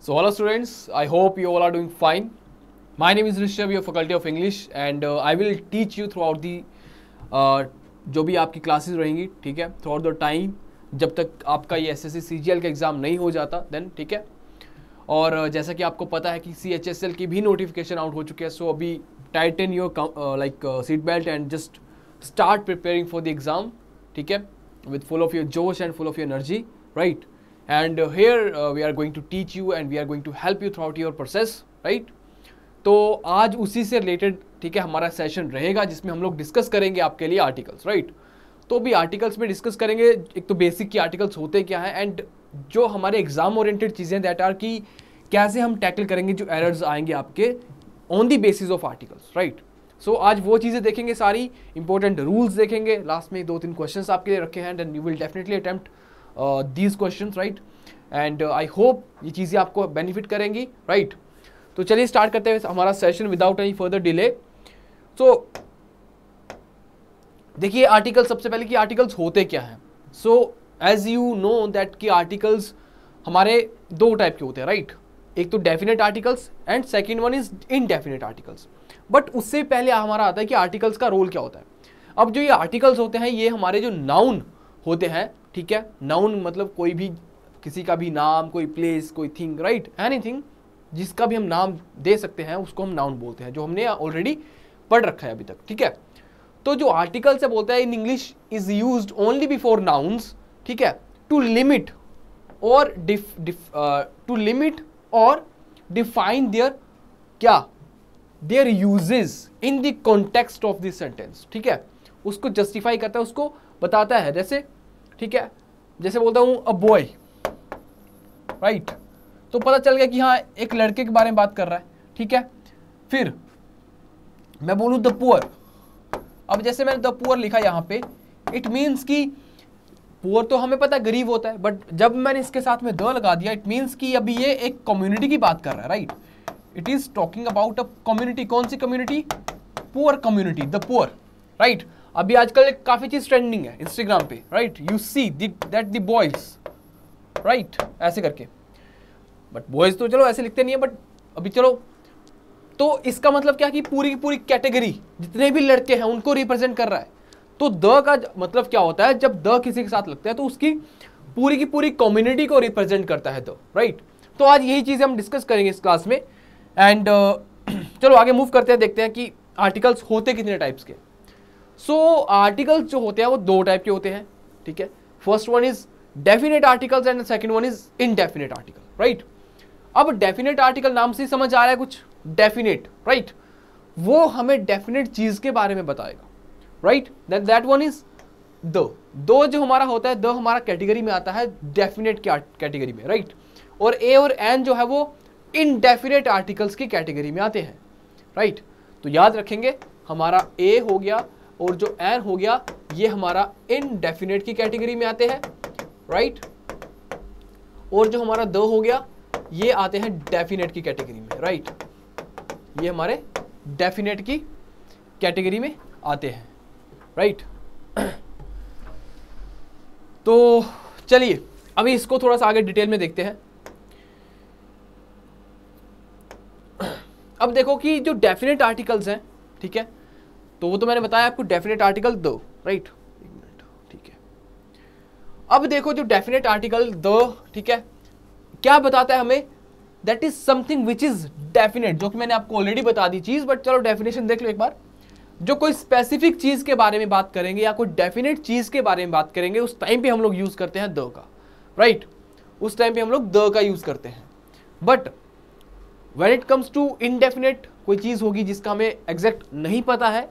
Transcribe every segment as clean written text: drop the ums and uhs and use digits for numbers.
So hello students, I hope you all are doing fine. My name is Rishabh, your faculty of English and I will teach you throughout the जो भी आपकी classes रहेंगी, ठीक है, through out the time जब तक आपका ये एसएससी सीजीएल का एग्ज़ाम नहीं हो जाता देन, ठीक है। और जैसा कि आपको पता है कि सीएचएसएल की भी नोटिफिकेशन आउट हो चुकी है, सो अभी tighten your like seat belt and just start preparing for the exam, ठीक है, with full of your josh and full of your energy, right. And here we are going to teach you and we are going to help you throughout your process, right. तो आज उसी से related, ठीक है, हमारा session रहेगा जिसमें हम लोग डिस्कस करेंगे आपके लिए आर्टिकल्स, राइट। तो भी आर्टिकल्स में डिस्कस करेंगे, एक तो बेसिक की आर्टिकल्स होते क्या हैं एंड जो हमारे एग्जाम ओरिएंटेड चीज़ें दैट आर की कैसे हम टैकल करेंगे जो एरर्स आएंगे आपके on the basis of articles, right. So आज वो चीज़ें देखेंगे, सारी इंपॉर्टेंट रूल्स देखेंगे, लास्ट में 2-3 क्वेश्चंस आपके लिए रखे हैं and you will definitely attempt these questions, right. And I hope ये चीज़ें आपको बेनिफिट करेंगी, राइट। तो चलिए स्टार्ट करते हैं हमारा session without any further delay. So देखिए आर्टिकल, सबसे पहले कि आर्टिकल्स होते क्या हैं। So as you know that कि आर्टिकल्स हमारे दो टाइप के होते हैं, राइट। एक तो definite articles and second one is indefinite articles. But उससे पहले हमारा आता है कि आर्टिकल्स का रोल क्या होता है। अब जो ये आर्टिकल्स होते हैं ये हमारे जो नाउन होते हैं, ठीक है, नाउन मतलब कोई भी, किसी का भी नाम, कोई प्लेस, कोई थिंग, राइट, एनीथिंग जिसका भी हम नाम दे सकते हैं उसको हम नाउन बोलते हैं, जो हमने ऑलरेडी पढ़ रखा है अभी तक, ठीक है। तो जो आर्टिकल से बोलता है in English is used only before nouns, ठीक है, टू लिमिट और डिफाइन देयर क्या, there uses in the context of this sentence, ठीक है, उसको जस्टिफाई करता है, उसको बताता है। जैसे, ठीक है, जैसे बोलता हूं अ बॉय, राइट, तो पता चल गया कि हाँ एक लड़के के बारे में बात कर रहा है, ठीक है। फिर मैं बोलूं द पुअर, अब जैसे मैंने द पुअर लिखा यहां पे, इट मीन्स कि पुअर तो हमें पता है गरीब होता है, बट जब मैंने इसके साथ में द लगा दिया इट मीन्स कि अभी ये एक कम्युनिटी की बात कर रहा है, right. It is talking about a community. कौन सी community? Poor community, the poor, right. अभी आजकल काफी चीज ट्रेंडिंग है इंस्टाग्राम पे, right, you see that the boys, right, ऐसे करके, बट बॉयज तो चलो ऐसे लिखते नहीं है, बट अभी चलो, तो इसका मतलब क्या कि पूरी की पूरी कैटेगरी जितने भी लड़के हैं उनको रिप्रेजेंट कर रहा है। तो द का मतलब क्या होता है, जब द किसी के साथ लगता है तो उसकी पूरी की पूरी कम्युनिटी को रिप्रेजेंट करता है द, राइट। तो आज यही चीजें हम डिस्कस करेंगे इस क्लास में एंड चलो आगे मूव करते हैं, देखते हैं कि आर्टिकल्स होते कितने टाइप्स के। सो आर्टिकल्स जो होते हैं वो दो टाइप के होते हैं, ठीक है। First one is definite articles and second one is indefinite article, right. अब डेफिनेट आर्टिकल नाम से ही समझ आ रहा है कुछ, डेफिनेट, राइट, वो हमें डेफिनेट चीज के बारे में बताएगा, राइट। दैट वन इज दो जो हमारा होता है, द हमारा कैटेगरी में आता है डेफिनेट कैटेगरी में, राइट। और ए और एन जो है वो इनडेफिनेट आर्टिकल्स की कैटेगरी में आते हैं, राइट। तो याद रखेंगे हमारा ए हो गया और जो एन हो गया ये हमारा इनडेफिनेट की कैटेगरी में आते हैं, राइट। और जो हमारा द हो गया ये आते हैं डेफिनेट की कैटेगरी में, राइट। ये हमारे डेफिनेट की कैटेगरी में आते हैं, राइट। तो चलिए अभी इसको थोड़ा सा आगे डिटेल में देखते हैं। अब देखो कि जो डेफिनेट आर्टिकल्स हैं, ठीक है, तो वो तो मैंने बताया आपको, डेफिनेट आर्टिकल दो, राइट, एक मिनट, ठीक है। अब देखो जो डेफिनेट आर्टिकल द, ठीक है, क्या बताता है हमें, that is something which is definite, जो कि मैंने आपको ऑलरेडी बता दी चीज, बट चलो डेफिनेशन देख लो एक बार। जो कोई स्पेसिफिक चीज के बारे में बात करेंगे या कोई डेफिनेट चीज के बारे में बात करेंगे उस टाइम पे हम लोग यूज करते हैं द का, राइट, उस टाइम पे हम लोग द का यूज करते हैं। But when it comes to indefinite, कोई चीज होगी जिसका हमें एग्जैक्ट नहीं पता है,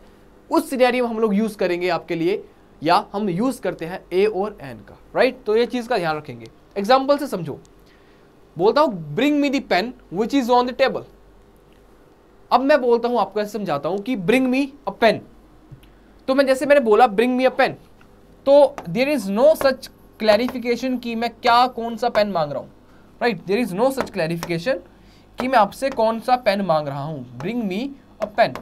उस सिनेरियो में हम लोग यूज करेंगे आपके लिए, या हम यूज करते हैं ए और एन का, राइट। तो ये चीज का ध्यान रखेंगे। एग्जाम्पल से समझो, बोलता हूं bring me the pen which is on the table. अब मैं बोलता हूं, आपको ऐसे समझाता हूं कि ब्रिंग मी अ पेन, तो मैं जैसे मैंने बोला ब्रिंग मी अ पेन, तो there is no such clarification कि मैं क्या कौन सा पेन मांग रहा हूं, right. There is no such clarification कि मैं आपसे कौन सा पेन मांग रहा हूं, bring me a pen.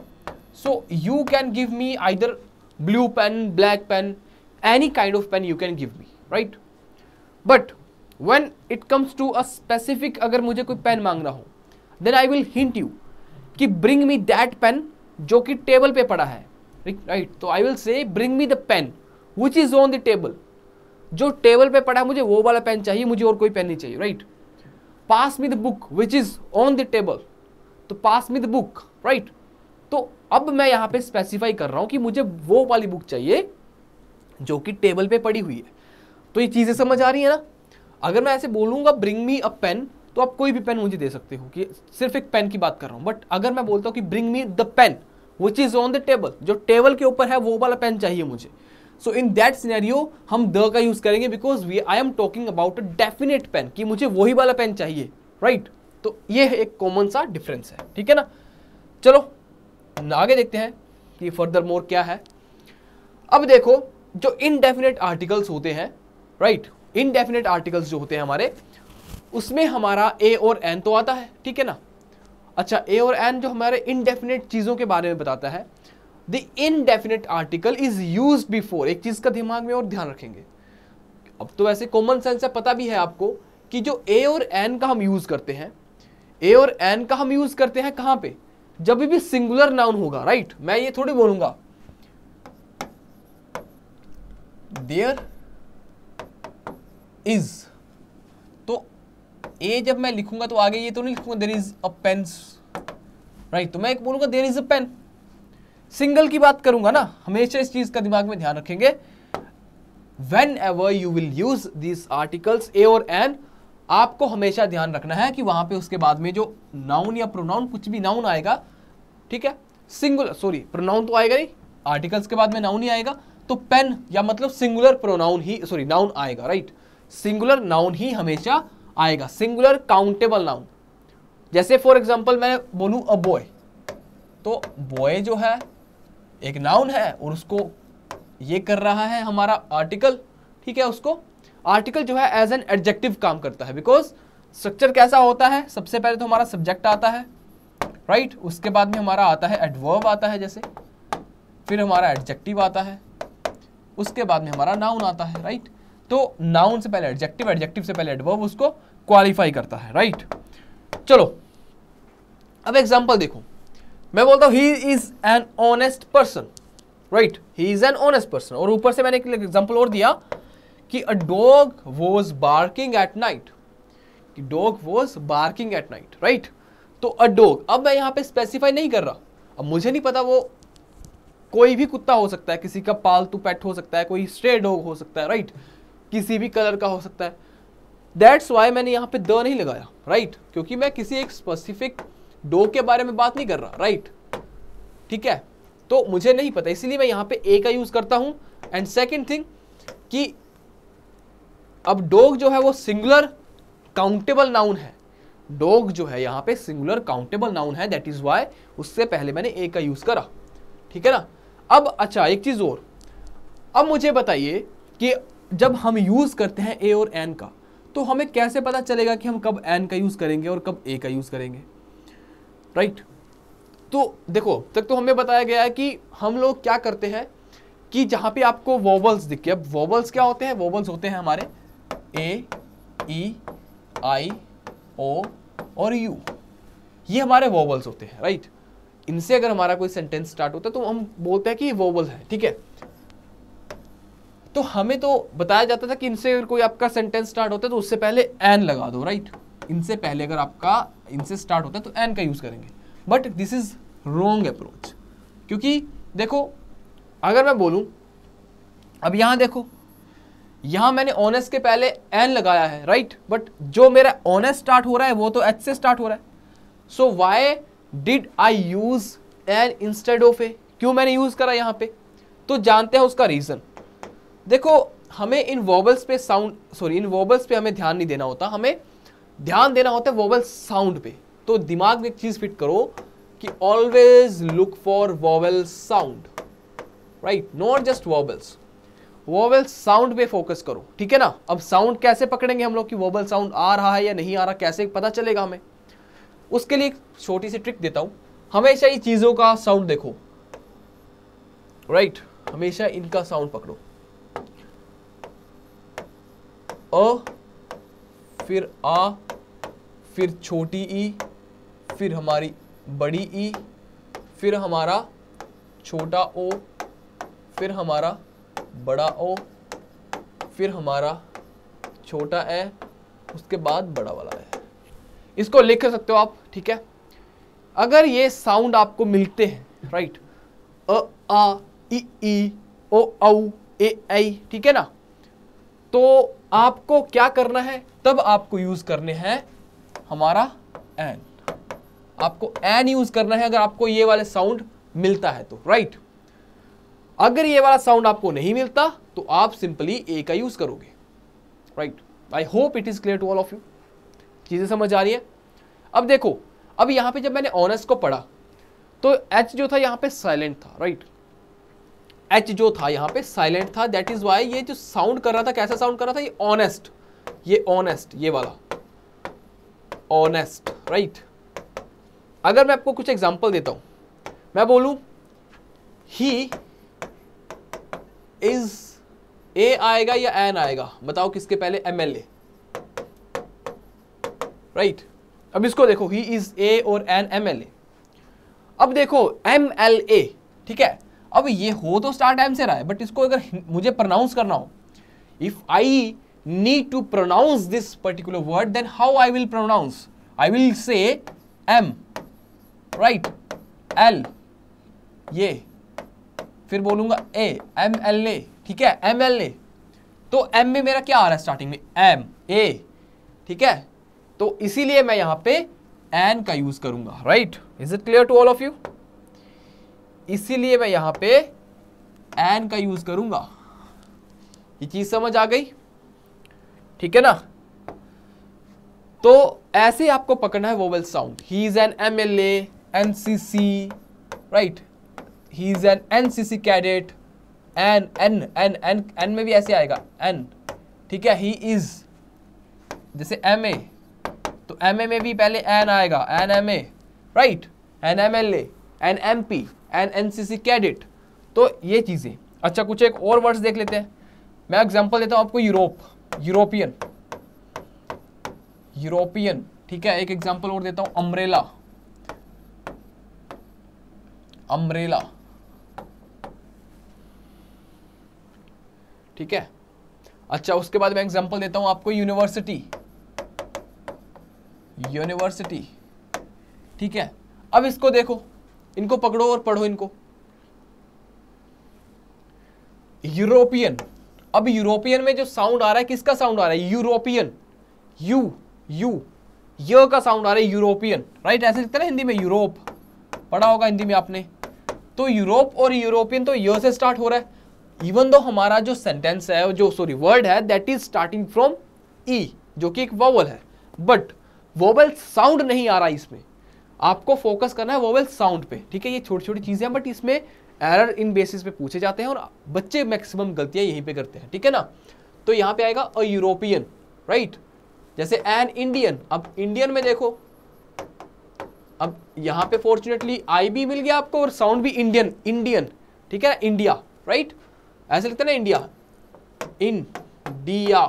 So you can give me either blue pen, black pen, any kind of pen you can give me, right. But when it comes to a specific, अगर मुझे कोई pen मांगना हो, then I will hint you कि bring me that pen जो कि table पे पड़ा है, राइट। तो I will say bring me the pen which is on the table, जो टेबल पे पड़ा है मुझे वो वाला पेन चाहिए, मुझे और कोई पेन नहीं चाहिए, right. Pass me the book which is on the table, तो पास मी द बुक, राइट। तो अब मैं यहां पे स्पेसिफाई कर रहा हूं कि मुझे वो वाली बुक चाहिए जो कि टेबल पे पड़ी हुई है। तो ये चीजें समझ आ रही है ना। अगर मैं ऐसे बोलूंगा ब्रिंग मी अ पेन, तो आप कोई भी पेन मुझे दे सकते हो, कि सिर्फ एक पेन की बात कर रहा हूं। बट अगर मैं बोलता हूं कि bring me the pen which is on the table, जो टेबल के ऊपर है वो वाला पेन चाहिए मुझे, सो इन दैट सिनेरियो हम द का यूज करेंगे, because I am talking about a definite pen, कि मुझे वही वाला पेन चाहिए, राइट। तो ये एक कॉमन सा डिफरेंस है, ठीक है ना। चलो आगे देखते हैं कि फर्दर मोर क्या है। अब देखो, जो इनडेफिनेट आर्टिकल्स होते हैं, राइट, इनडेफिनेट आर्टिकल्स जो होते हैं हमारे, उसमें हमारा ए और एन तो आता है, ठीक है ना। अच्छा, ए और एन जो हमारे इनडेफिनेट चीजों के बारे में बताता है। The indefinite article is used before, एक चीज का दिमाग में और ध्यान रखेंगे, अब तो वैसे कॉमन सेंस से पता भी है आपको कि जो ए और एन का हम यूज करते हैं, ए और एन का हम यूज करते हैं कहां पे, जब भी सिंगुलर नाउन होगा, राइट। मैं ये थोड़ी बोलूंगा देयर इज, तो ए जब मैं लिखूंगा तो आगे ये तो नहीं लिखूंगा there is a pen, right. तो मैं एक बोलूंगा there is a pen, single की बात करूंगा ना। हमेशा इस चीज का दिमाग में ध्यान रखेंगे, whenever you will use this articles a और एन, आपको हमेशा ध्यान रखना है कि वहां पे उसके बाद में जो नाउन या प्रोनाउन, कुछ भी नाउन आएगा, ठीक है, सिंगुलर, सॉरी प्रोनाउन तो आएगा नहीं, आर्टिकल्स के बाद में नाउन ही आएगा, तो पेन या मतलब सिंगुलर प्रोनाउन ही, सॉरी नाउन आएगा, राइट। सिंगुलर नाउन ही हमेशा आएगा, सिंगुलर काउंटेबल नाउन। जैसे फॉर एग्जांपल मैं बोलूं अ बॉय, तो बॉय जो है एक नाउन है और उसको ये कर रहा है हमारा आर्टिकल, ठीक है। उसको आर्टिकल जो है एज एन एडजेक्टिव काम करता है, बिकॉज स्ट्रक्चर कैसा होता है, सबसे पहले तो हमारा सब्जेक्ट आता है, राइट। उसके बाद में हमारा आता है एडवर्ब आता है जैसे, फिर हमारा एडजेक्टिव आता है, उसके बाद में हमारा नाउन आता है, राइट। तो नाउन से पहले एडजेक्टिव, एडजेक्टिव से पहले एडवर्ब उसको क्वालिफाई करता है, राइट। चलो अब एग्जांपल देखो, मैं बोलता हूं he is an honest person, right, he is an honest person, और ऊपर से मैंने एक एग्जांपल और दिया कि a dog was barking at night, कि dog was barking at night, right. तो अ डॉग, अब मैं यहां पे स्पेसिफाई नहीं कर रहा, अब मुझे नहीं पता वो कोई भी कुत्ता हो सकता है, किसी का पालतू पेट हो सकता है, कोई स्ट्रे डॉग हो सकता है, राइट, किसी भी कलर का हो सकता है। दैट्स वाई मैंने यहां पे द नहीं लगाया, राइट, क्योंकि मैं किसी एक स्पेसिफिक डॉग के बारे में बात नहीं कर रहा, राइट, ठीक है। तो मुझे नहीं पता, इसलिए मैं यहां पे ए का यूज करता हूं। एंड सेकंड थिंग कि अब डॉग जो है वो सिंगुलर काउंटेबल नाउन है, डॉग जो है यहां पे सिंगुलर काउंटेबल नाउन है, दैट इज वाई उससे पहले मैंने ए का यूज करा, ठीक है ना। अब अच्छा एक चीज और, अब मुझे बताइए कि जब हम यूज करते हैं ए और एन का, तो हमें कैसे पता चलेगा कि हम कब एन का यूज करेंगे और कब ए का यूज करेंगे, राइट। तो देखो, तक तो हमें बताया गया है कि हम लोग क्या करते हैं कि जहां पे आपको वोवल्स दिखे, अब वोवल्स क्या होते हैं, वोवल्स होते हैं हमारे ए, ई, आई, ओ और यू, ये हमारे वोवल्स होते हैं, राइट। इनसे अगर हमारा कोई सेंटेंस स्टार्ट होता है तो हम बोलते हैं कि ये वोवल है, ठीक है। तो हमें तो बताया जाता था कि इनसे अगर कोई आपका सेंटेंस स्टार्ट होता है तो उससे पहले एन लगा दो, राइट। इनसे पहले अगर आपका इनसे स्टार्ट होता है तो एन का यूज करेंगे, but this is wrong approach, क्योंकि देखो अगर मैं बोलूं, अब यहां देखो, यहां मैंने ऑनेस्ट के पहले एन लगाया है, राइट, बट जो मेरा ऑनेस्ट स्टार्ट हो रहा है वो तो एच से स्टार्ट हो रहा है। So why did I use an instead of a, क्यों मैंने यूज करा यहां पे, तो जानते हैं उसका रीजन। देखो हमें इन वोबल्स पे साउंड, सॉरी इन वोबल्स पे हमें ध्यान नहीं देना होता, हमें ध्यान देना होता है वोबल साउंड पे। तो दिमाग में एक चीज फिट करो कि always look for vowel sound, right, not just vowels, vowel sound पे फोकस करो, ठीक है ना। अब साउंड कैसे पकड़ेंगे हम लोग कि वोवल साउंड आ रहा है या नहीं आ रहा, कैसे पता चलेगा हमें, उसके लिए एक छोटी सी ट्रिक देता हूं। हमेशा ये चीजों का साउंड देखो, राइट, हमेशा इनका साउंड पकड़ो, अ, फिर आ, फिर छोटी ई, फिर हमारी बड़ी ई, फिर हमारा छोटा ओ, फिर हमारा बड़ा ओ, फिर हमारा छोटा ए, उसके बाद बड़ा वाला है। इसको लिख सकते हो आप, ठीक है। अगर ये साउंड आपको मिलते हैं, राइट, अ आ ई ओ औ ए ऐ, ठीक है ना, तो आपको क्या करना है, तब आपको यूज करने हैं हमारा एन। आपको एन यूज करना है अगर आपको ये वाले साउंड मिलता है तो, राइट। अगर ये वाला साउंड आपको नहीं मिलता तो आप सिंपली ए का यूज करोगे, right. I hope it is clear to all of you. चीजें समझ आ रही है। अब देखो, अब यहां पे जब मैंने ऑनेस्ट को पढ़ा तो एच जो था यहां पे साइलेंट था, राइट। एच जो था यहां पे साइलेंट था, दैट इज वाई ये जो साउंड कर रहा था, कैसा साउंड कर रहा था, ये ऑनेस्ट, ये ऑनेस्ट, ये वाला ऑनेस्ट, राइट। अगर मैं आपको कुछ एग्जांपल देता हूं, मैं बोलूं ही इज, ए आएगा या एन आएगा, बताओ किसके पहले, एमएलए, राइट। अब इसको देखो, ही इज ए और एन एमएलए। अब देखो एमएलए, ठीक है। अब ये हो तो स्टार्ट एम से रहा है, बट इसको अगर मुझे प्रोनाउंस करना हो, if I need to pronounce this particular word, then how I will pronounce, I will say M, right, L, ये, फिर बोलूंगा ए, एम एल ए, ठीक है, एम एल ए। तो एम में मेरा क्या आ रहा है स्टार्टिंग में, एम, ए, ठीक है। तो इसीलिए मैं यहां पे एन का यूज करूंगा, right. Is it clear to all of you? इसीलिए मैं यहां पे एन का यूज करूंगा। ये चीज समझ आ गई, ठीक है ना। तो ऐसे आपको पकड़ना है vowel sound. He is an MLA, NCC, right, he is an NCC cadet, an an an an an में भी ऐसे आएगा एन, ठीक है। ही इज, जैसे एमए, तो एमए में भी पहले एन आएगा, an MA, right, an MLA, an MP, an NCC cadet. तो ये चीजें। अच्छा, कुछ एक और वर्ड्स देख लेते हैं। मैं एग्जांपल देता हूं आपको, यूरोप, यूरोपियन, यूरोपियन, ठीक है। एक एग्जांपल और देता हूं, अम्ब्रेला, अम्ब्रेला, ठीक है। अच्छा, उसके बाद मैं एग्जांपल देता हूं आपको, यूनिवर्सिटी, यूनिवर्सिटी, ठीक है। अब इसको देखो, इनको पकड़ो और पढ़ो इनको। यूरोपियन, अब यूरोपियन में जो साउंड आ रहा है, किसका साउंड आ रहा है, यूरोपियन, यू, यू, य का साउंड आ रहा है, यूरोपियन, राइट। ऐसे लिखते हैं ना हिंदी में, यूरोप, पढ़ा होगा हिंदी में आपने। तो यूरोप और यूरोपियन तो य से स्टार्ट हो रहा है, इवन दो हमारा जो सेंटेंस है, जो सॉरी वर्ड है, दैट इज स्टार्टिंग फ्रॉम ई, जो कि एक वोवल है, बट वोवल साउंड नहीं आ रहा इसमें। आपको फोकस करना है वोवल साउंड पे, ठीक है। ये छोटी छोटी चीजें हैं, बट इसमें एरर इन बेसिस पे पूछे जाते हैं और बच्चे मैक्सिमम गलतियां यहीं पे करते हैं, ठीक है ना। तो यहां पे आएगा अ यूरोपियन, राइट। जैसे एन इंडियन, अब इंडियन में देखो, अब यहां पे फॉर्चुनेटली आई भी मिल गया आपको और साउंड भी इंडियन, इंडियन, ठीक है, इंडिया, राइट। ऐसे लिखते हैं ना इंडिया, इंडिया,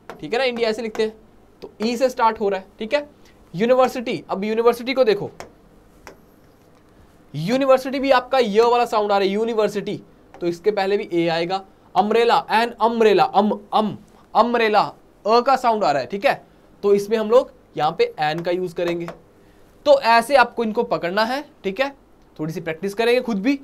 ठीक है ना, इंडिया ऐसे लिखते हैं। तो ई से स्टार्ट हो रहा है, ठीक है। यूनिवर्सिटी, अब यूनिवर्सिटी को देखो, यूनिवर्सिटी भी आपका य वाला साउंड आ रहा है, यूनिवर्सिटी, तो इसके पहले भी ए आएगा। अम्ब्रेला, एन अम्ब्रेला, अम्ब्रेला, अ का साउंड आ रहा है, ठीक है। तो इसमें हम लोग यहां पे एन का यूज करेंगे। तो ऐसे आपको इनको पकड़ना है, ठीक है। थोड़ी सी प्रैक्टिस करेंगे खुद भी,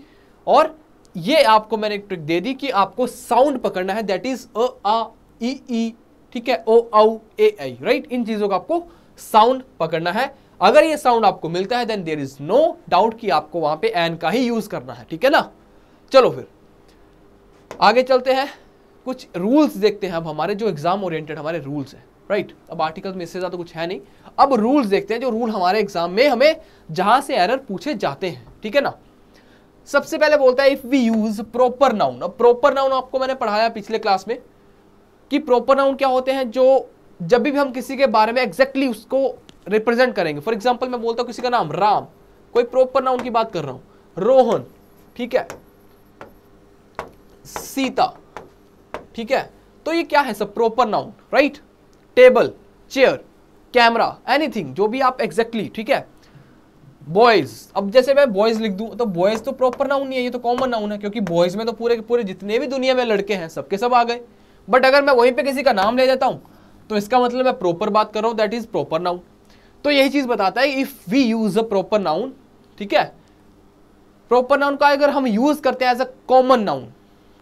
और ये आपको मैंने एक ट्रिक दे दी कि आपको साउंड पकड़ना है, दैट इज अ आ ई, ठीक है, ओ औ ए ऐ, राइट। इन चीजों का आपको साउंड पकड़ना है। अगर ये साउंड आपको मिलता है, then there is no doubt कि आपको वहां पे एन का ही यूज करना है, ठीक है ना। चलो फिर आगे चलते हैं, कुछ रूल्स देखते हैं। अब हमारे जो एग्जाम ओरिएंटेड हमारे रूल्स हैं, राइट। अब आर्टिकल में इससे ज्यादा कुछ है नहीं, अब रूल्स देखते हैं, जो रूल हमारे एग्जाम में हमें जहां से एरर पूछे जाते हैं, ठीक है ना। सबसे पहले बोलता है if we use proper noun. अब प्रॉपर नाउन आपको मैंने पढ़ाया पिछले क्लास में कि प्रॉपर नाउन क्या होते हैं, जो जब भी हम किसी के बारे में एग्जैक्टली उसको रिप्रेजेंट करेंगे। फॉर एग्जांपल मैं बोलता हूं किसी का नाम राम, कोई प्रॉपर नाउन की बात कर रहा हूं, रोहन, ठीक है, सीता, ठीक है। तो ये क्या है, सब proper noun, right. Table, chair, camera, anything, जो भी आप एग्जैक्टली, ठीक है। बॉयज, अब जैसे मैं बॉयज लिख दूं तो बॉयज तो प्रॉपर नाउन नहीं है, ये तो कॉमन नाउन है, क्योंकि बॉयज में तो पूरे के पूरे जितने भी दुनिया में लड़के हैं सबके सब आ गए। बट अगर मैं वहीं पे किसी का नाम ले देता हूं तो इसका मतलब मैं प्रॉपर बात कर रहा हूं, दैट इज प्रॉपर नाउन। तो यही चीज बताता है if we use a proper noun, ठीक है, प्रॉपर नाउन का अगर हम यूज करते हैं एज अ कॉमन नाउन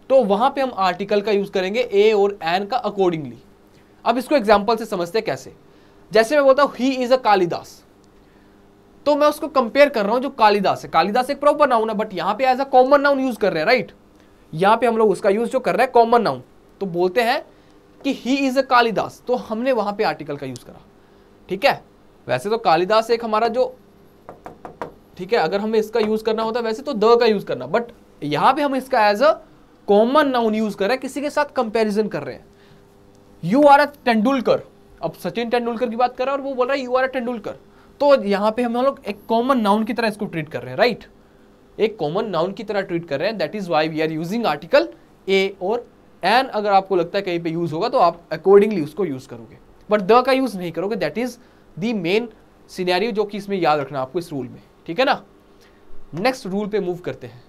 तो वहां पे हम आर्टिकल का यूज करेंगे ए और एन का अकॉर्डिंगली। अब इसको एग्जांपल से समझते हैं कैसे। जैसे मैं बोलता हूं ही इज अ कालिदास, तो मैं उसको कंपेयर कर रहा हूं जो कालिदास है। कालिदास एक प्रॉपर नाउन है, बट यहां पे as a common noun use कर रहे हैं, राइट। यहां पे हम लोग उसका यूज जो कर रहे हैं कॉमन नाउन, तो बोलते हैं कि ही इज अ कालिदास, तो हमने वहां पे आर्टिकल का यूज करा, ठीक है। वैसे तो कालिदास एक हमारा जो, ठीक है, अगर हमें इसका यूज करना होता है वैसे तो द का यूज करना, बट यहां पे हम इसका as a common noun use कर रहे हैं, किसी के साथ कंपैरिजन कर रहे हैं। यू आर अ तेंदुलकर, अब सचिन तेंदुलकर की बात कर रहा है और वो बोल रहा है यू आर अ तेंदुलकर, तो यहां पे हम लोग एक कॉमन नाउन की तरह इसको ट्रीट कर रहे हैं, राइट। एक कॉमन नाउन की तरह ट्रीट कर रहे हैं, that is why we are using article a और एन। अगर आपको लगता है कहीं पे यूज होगा तो आप अकॉर्डिंगली उसको यूज करोगे, बट द का यूज नहीं करोगे। That is the main scenario जो कि इसमें याद रखना आपको इस रूल में, ठीक है ना। नेक्स्ट रूल पे मूव करते हैं,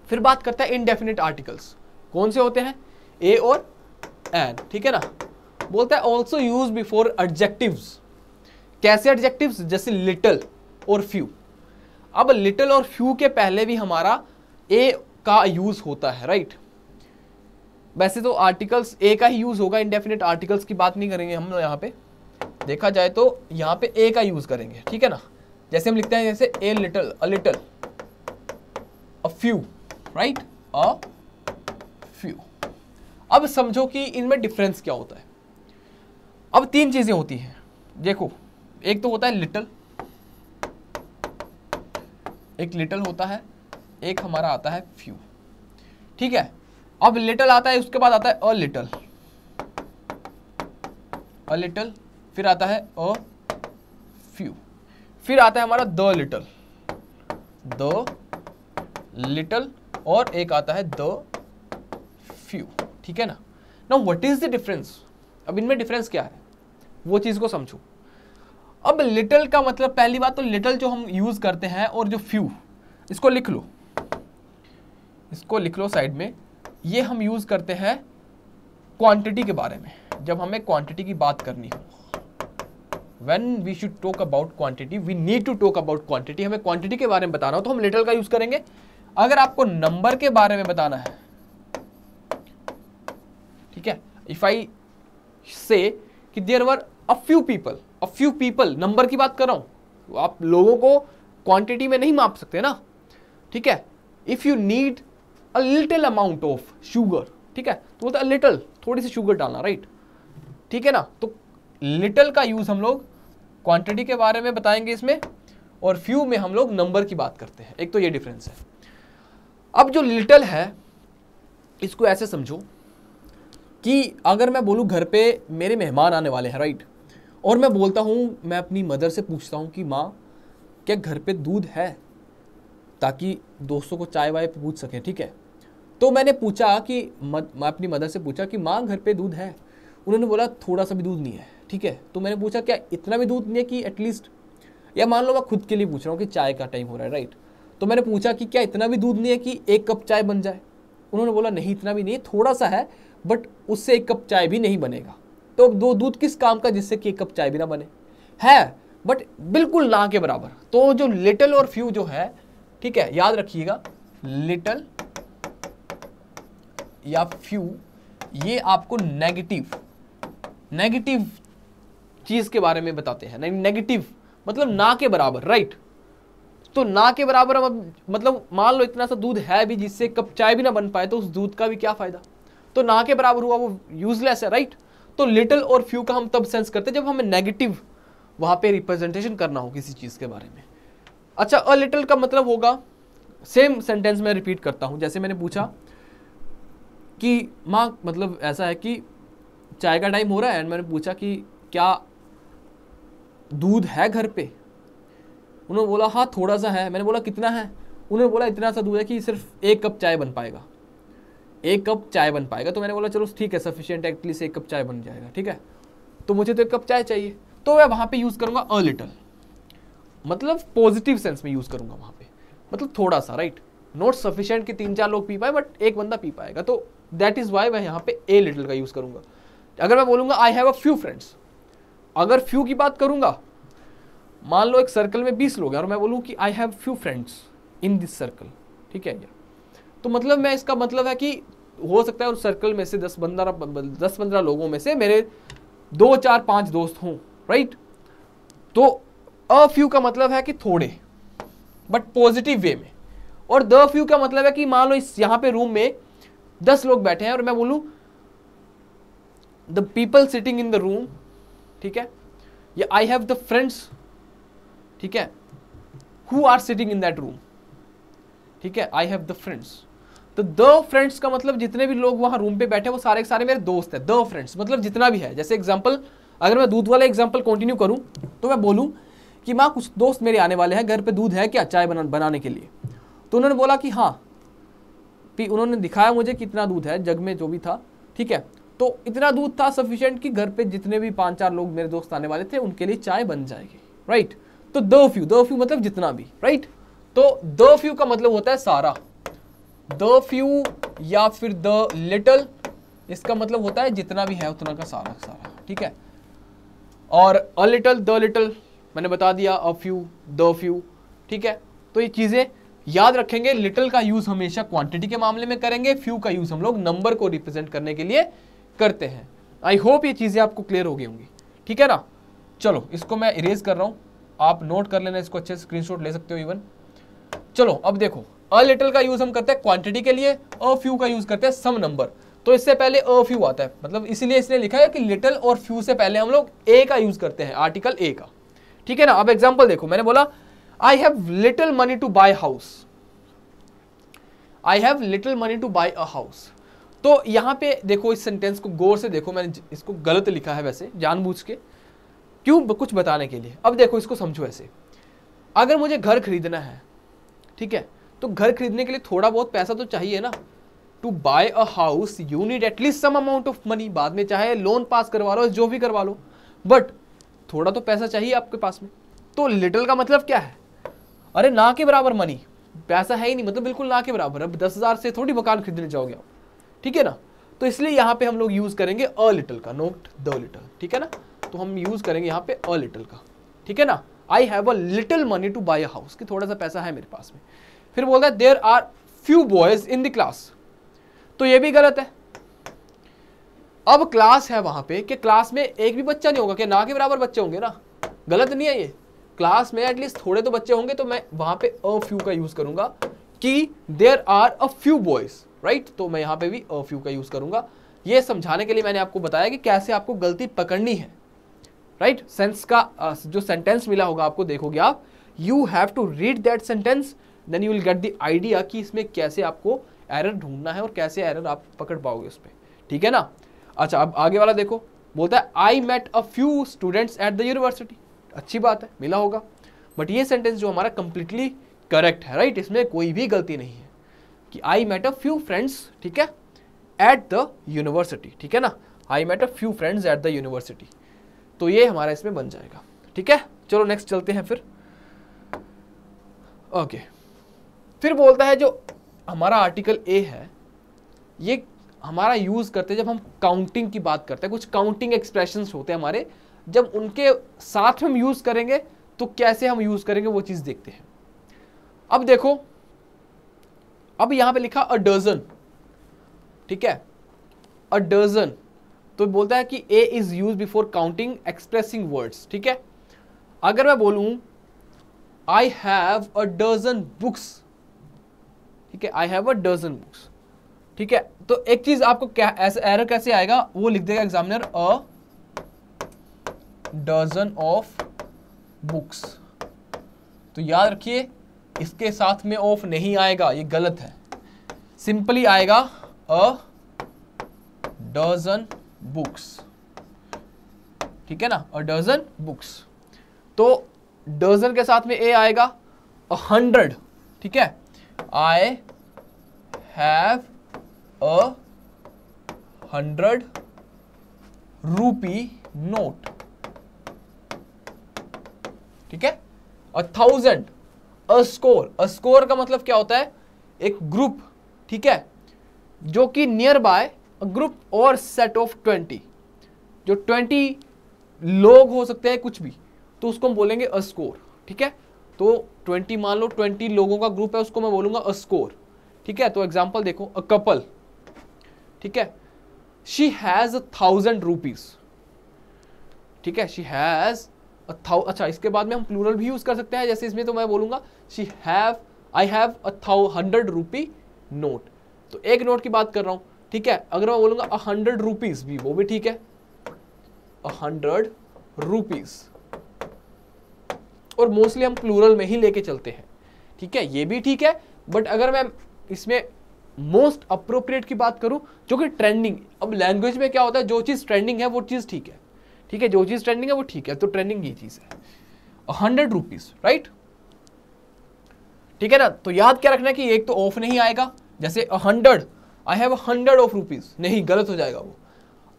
फिर बात करते हैं इनडेफिनिट आर्टिकल्स। कौन से होते हैं, ए और एन, ठीक है ना। बोलता है ऑल्सो यूज बिफोर एडजेक्टिव्स। कैसे एडजेक्टिव्स, जैसे लिटिल और फ्यू। अब लिटिल और फ्यू के पहले भी हमारा ए का यूज होता है, राइट। वैसे तो आर्टिकल्स ए का ही यूज होगा, इनडेफिनिट आर्टिकल्स की बात नहीं करेंगे हम। यहाँ पे देखा जाए तो यहाँ पे ए का यूज करेंगे, ठीक है ना। जैसे हम लिखते हैं जैसे a little, a little, a few, right, a few. अब समझो कि इनमें डिफरेंस क्या होता है। अब तीन चीजें होती हैं, देखो, एक तो होता है लिटिल, एक लिटिल होता है, एक हमारा आता है फ्यू, ठीक है। अब लिटिल आता है, उसके बाद आता है अ लिटिल, अ लिटिल, फिर आता है अ फ्यू, फिर आता है हमारा द लिटिल, द लिटिल, और एक आता है द फ्यू, ठीक है ना। Now what is the difference, अब इनमें डिफरेंस क्या है वो चीज को समझो। अब लिटिल का मतलब, पहली बात तो लिटिल जो हम यूज करते हैं और जो फ्यू, इसको लिख लो, इसको लिख लो साइड में। ये हम यूज करते हैं क्वांटिटी के बारे में, जब हमें क्वांटिटी की बात करनी हो। When we should talk about quantity, we need to talk about quantity। हमें क्वांटिटी के बारे में बताना हो तो हम लिटिल का यूज करेंगे। अगर आपको नंबर के बारे में बताना है, ठीक है, इफ आई से कि there were a few people, number की बात कर रहा हूं, आप लोगों को क्वांटिटी में नहीं माप सकते ना, ठीक है। If you need a little amount of sugar, ठीक है, तो बोलते लिटिल, थोड़ी सी शुगर डालना, राइट, ठीक है ना। तो लिटिल का यूज हम लोग क्वांटिटी के बारे में बताएंगे इसमें, और फ्यू में हम लोग नंबर की बात करते हैं। एक तो ये डिफरेंस है। अब जो लिटिल है इसको ऐसे समझो कि अगर मैं बोलूं घर पे मेरे मेहमान आने वाले हैं, राइट, और मैं बोलता हूं, मैं अपनी मदर से पूछता हूं कि माँ क्या घर पे दूध है, ताकि दोस्तों को चाय वाय पूछ सकें, ठीक है। तो मैंने पूछा कि मैं अपनी मदर से पूछा कि माँ घर पे दूध है, उन्होंने बोला थोड़ा सा भी दूध नहीं है, ठीक है। तो मैंने पूछा क्या इतना भी दूध नहीं है कि एटलीस्ट, या मान लो मैं खुद के लिए पूछ रहा हूँ कि चाय का टाइम हो रहा है, राइट, तो मैंने पूछा कि क्या इतना भी दूध नहीं है कि 1 कप चाय बन जाए। उन्होंने बोला नहीं, इतना भी नहीं है, थोड़ा सा है, बट उससे 1 कप चाय भी नहीं बनेगा। तो दो दूध किस काम का जिससे कि 1 कप चाय भी ना बने, है बट बिल्कुल ना के बराबर। तो जो लिटिल और फ्यू जो है, ठीक है, याद रखिएगा, लिटिल या फ्यू ये आपको नेगेटिव चीज के बारे में बताते हैं। नेगेटिव मतलब ना के बराबर, राइट। तो ना के बराबर मतलब मान लो इतना सा दूध है भी जिससे कप चाय भी ना बन पाए, तो उस दूध का भी क्या फायदा। तो ना के बराबर हुआ, वो यूजलेस है, राइट। तो लिटिल और फ्यू का हम तब सेंस करते हैं जब हमें नेगेटिव वहां पे रिप्रेजेंटेशन करना हो किसी चीज के बारे में। अच्छा, अ लिटिल का मतलब होगा, सेम सेंटेंस में रिपीट करता हूं। जैसे मैंने पूछा कि माँ, मतलब ऐसा है कि चाय का टाइम हो रहा है, एंड मैंने पूछा कि क्या दूध है घर पे। उन्होंने बोला हाँ थोड़ा सा है। मैंने बोला कितना है। उन्होंने बोला इतना सा दूध है कि सिर्फ 1 कप चाय बन पाएगा, 1 कप चाय बन पाएगा। तो मैंने बोला चलो ठीक है, सफिशिएंट, एटलीस्ट 1 कप चाय बन जाएगा, ठीक है। तो मुझे तो 1 कप चाय चाहिए, तो मैं वहां पे यूज करूंगा अ लिटल, मतलब पॉजिटिव सेंस में यूज करूंगा वहां पे, मतलब थोड़ा सा, राइट, नॉट सफिशिएंट कि 3-4 लोग पी पाए, बट एक बंदा पी पाएगा, तो दैट इज वाई मैं यहाँ पे ए लिटल का यूज करूंगा। अगर मैं बोलूंगा आई हैव अ फ्यू फ्रेंड्स, अगर फ्यू की बात करूंगा, मान लो एक सर्कल में 20 लोग हैं और मैं बोलूं कि I have few friends in this circle, ठीक है, तो मतलब मैं इसका मतलब है कि हो सकता है उस सर्कल में से 10-15 लोगों में से मेरे 2-4-5 दोस्त हों, राइट। तो अ फ्यू का मतलब है कि थोड़े, बट पॉजिटिव वे में, और द फ्यू का मतलब है कि मान लो इस यहां पे रूम में 10 लोग बैठे हैं और मैं बोलूं the people sitting in the room, ठीक है, या आई हैव द फ्रेंड्स, ठीक है, who are sitting in that room, ठीक है, आई हैव द फ्रेंड्स। तो द फ्रेंड्स का मतलब जितने भी लोग वहां रूम पे बैठे वो सारे के सारे मेरे दोस्त हैं, द फ्रेंड्स मतलब जितना भी है। जैसे एग्जांपल, अगर मैं दूध वाला एग्जांपल कंटिन्यू करूं तो मैं बोलूं कि माँ कुछ दोस्त मेरे आने वाले हैं, घर पे दूध है क्या चाय बनाने के लिए, तो उन्होंने बोला कि हाँ, उन्होंने दिखाया मुझे कितना दूध है जग में जो भी था, ठीक है, तो इतना दूध था सफिशिएंट कि घर पे जितने भी 5-4 लोग मेरे दोस्त आने वाले थे उनके लिए चाय बन जाएगी, राइट। तो द फ्यू मतलब जितना भी, राइट। तो द फ्यू का मतलब होता है सारा, द फ्यू या फिर द लिटल, इसका मतलब होता है जितना भी है उतना का सारा सारा, ठीक है। और अ लिटल, द लिटल मैंने बता दिया, अ फ्यू, द फ्यू, ठीक है। तो ये चीजें याद रखेंगे। लिटल का यूज हमेशा क्वांटिटी के मामले में करेंगे, फ्यू का यूज हम लोग नंबर को रिप्रेजेंट करने के लिए करते हैं। आई होप ये चीजें आपको क्लियर हो गई होंगी, ठीक है ना। चलो इसको मैं इरेज कर रहा हूं, आप नोट कर लेना, इसको अच्छे से स्क्रीनशॉट ले सकते हो इवन। चलो अब देखो, अ लिटल का यूज हम करते हैं क्वांटिटी के लिए, अ फ्यू का यूज करते हैं सम नंबर। तो इससे पहले अ फ्यू आता है, मतलब इसीलिए इसने लिखा है कि लिटल और फ्यू से पहले हम लोग ए का यूज करते हैं, आर्टिकल ए का, ठीक है ना। अब एग्जांपल देखो, मैंने बोला I have little money to buy house, I have little money to buy a house. तो यहां पे देखो, इस सेंटेंस को गौर से देखो, मैंने इसको गलत लिखा है वैसे जानबूझ के, क्यों, कुछ बताने के लिए। अब देखो इसको समझो ऐसे, अगर मुझे घर खरीदना है, ठीक है, तो घर खरीदने के लिए थोड़ा बहुत पैसा तो चाहिए ना। To buy a house you need at least some amount of money, बाद में चाहे लोन पास करवा लो, जो भी करवा लो, बट थोड़ा तो पैसा चाहिए आपके पास में। तो लिटिल का मतलब क्या है, अरे ना के बराबर मनी, पैसा है ही नहीं, मतलब बिल्कुल ना के बराबर। अब 10,000 से थोड़ी मकान खरीदने जाओगे आप, ठीक है ना। तो इसलिए यहां पे हम लोग यूज करेंगे अ लिटिल का, नोट द लिटिल, ठीक है ना। तो हम यूज करेंगे यहां पे अ लिटिल का, ठीक है ना। I have a little money to buy a house, कि थोड़ा सा पैसा है मेरे पास में। फिर बोलता है there are few boys in the class, तो ये भी गलत है। अब क्लास है वहां पे, कि क्लास में एक भी बच्चा नहीं होगा, कि ना के बराबर बच्चे होंगे ना, गलत नहीं है ये। क्लास में एटलीस्ट थोड़े तो बच्चे होंगे, तो मैं वहां पे अ फ्यू का यूज करूंगा कि there are a few boys, right. तो मैं यहां पे भी अ फ्यू का यूज करूंगा। ये समझाने के लिए मैंने आपको बताया कि कैसे आपको गलती पकड़नी है, राइट। सेंस का जो सेंटेंस मिला होगा आपको, देखोगे आप, you have to read that sentence, then you will get the idea कि इसमें कैसे आपको एरर ढूंढना है और कैसे एरर आप पकड़ पाओगे उस पर, ठीक है ना। अच्छा अब आगे वाला देखो, बोलता है I met a few students at the university, अच्छी बात है, मिला होगा, बट ये सेंटेंस जो हमारा कंप्लीटली करेक्ट है, राइट, इसमें कोई भी गलती नहीं है कि I met a few friends, ठीक है, एट द यूनिवर्सिटी, ठीक है ना, I met a few friends at the university. तो ये हमारा इसमें बन जाएगा, ठीक है। चलो नेक्स्ट चलते हैं फिर, ओके। फिर बोलता है जो हमारा आर्टिकल ए है, ये हमारा यूज करते हैं जब हम काउंटिंग की बात करते हैं। कुछ काउंटिंग एक्सप्रेशंस होते हैं हमारे, जब उनके साथ हम यूज करेंगे तो कैसे हम यूज करेंगे वो चीज देखते हैं। अब देखो, अब यहां पे लिखा अ डजन, ठीक है, अ डजन, तो बोलता है कि a is use before counting expressing words, ठीक है। अगर मैं बोलूं I have a dozen books, ठीक है, I have a dozen books, ठीक है, तो एक चीज आपको क्या ऐसा एरर कैसे आएगा, वो लिख देगा examiner a dozen of books. तो याद रखिए इसके साथ में ऑफ नहीं आएगा, ये गलत है, सिंपली आएगा अ डजन बुक्स, ठीक है ना, अ डजन बुक्स। तो डजन के साथ में ए आएगा, 100, ठीक है, आई हैव 100 रूपी नोट, ठीक है। 1000 अ स्कोर, अ स्कोर का मतलब क्या होता है, एक ग्रुप, ठीक है, जो कि नियर बाय अ ग्रुप और सेट ऑफ 20, जो 20 लोग हो सकते हैं कुछ भी, तो उसको हम बोलेंगे अ स्कोर, ठीक है। तो 20 मान लो 20 लोगों का ग्रुप है, उसको मैं बोलूंगा अ स्कोर, ठीक है। तो एग्जांपल देखो, अ कपल, ठीक है, शी हैज 1000 रुपीज, ठीक है, शी हैज अच्छा, इसके बाद में हम प्लूरल भी यूज कर सकते हैं, जैसे इसमें तो मैं बोलूंगा she have, I have 100 rupee note, तो एक नोट की बात कर रहा हूं, ठीक है। अगर मैं बोलूंगा 100 रुपीज भी, वो भी ठीक है, 100 रुपीज, और मोस्टली हम प्लूरल में ही लेके चलते हैं, ठीक है, ये भी ठीक है। बट अगर मैं इसमें मोस्ट अप्रोप्रिएट की बात करूं, जो कि ट्रेंडिंग, अब लैंग्वेज में क्या होता है, जो चीज ट्रेंडिंग है वो चीज ठीक है, ठीक है, जो चीज ट्रेंडिंग है वो ठीक है, तो ट्रेंडिंग ये चीज है 100 रुपीज, राइट, ठीक है ना। तो याद क्या रखना है कि एक तो ऑफ नहीं आएगा, जैसे 100, आई हैव 100 ऑफ रुपीज, नहीं, गलत हो जाएगा वो।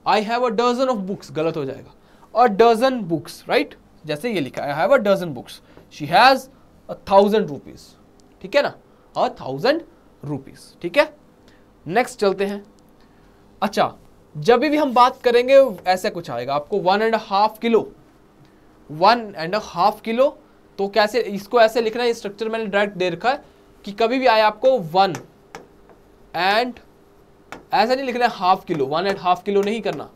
I have a dozen of books, गलत हो जाएगा, अ डजन बुक्स, राइट, जैसे ये लिखा है, I have a dozen books, she has 1000 rupees, ठीक है ना, 1000 रुपीज, ठीक है। नेक्स्ट चलते हैं। अच्छा, जब भी हम बात करेंगे ऐसा कुछ आएगा आपको, 1.5 किलो, 1.5 किलो, तो कैसे इसको ऐसे लिखना है, स्ट्रक्चर मैंने डायरेक्ट दे रखा है कि कभी भी आए आपको 1 एंड, ऐसा नहीं लिखना है हाफ किलो, 1.5 किलो नहीं करना,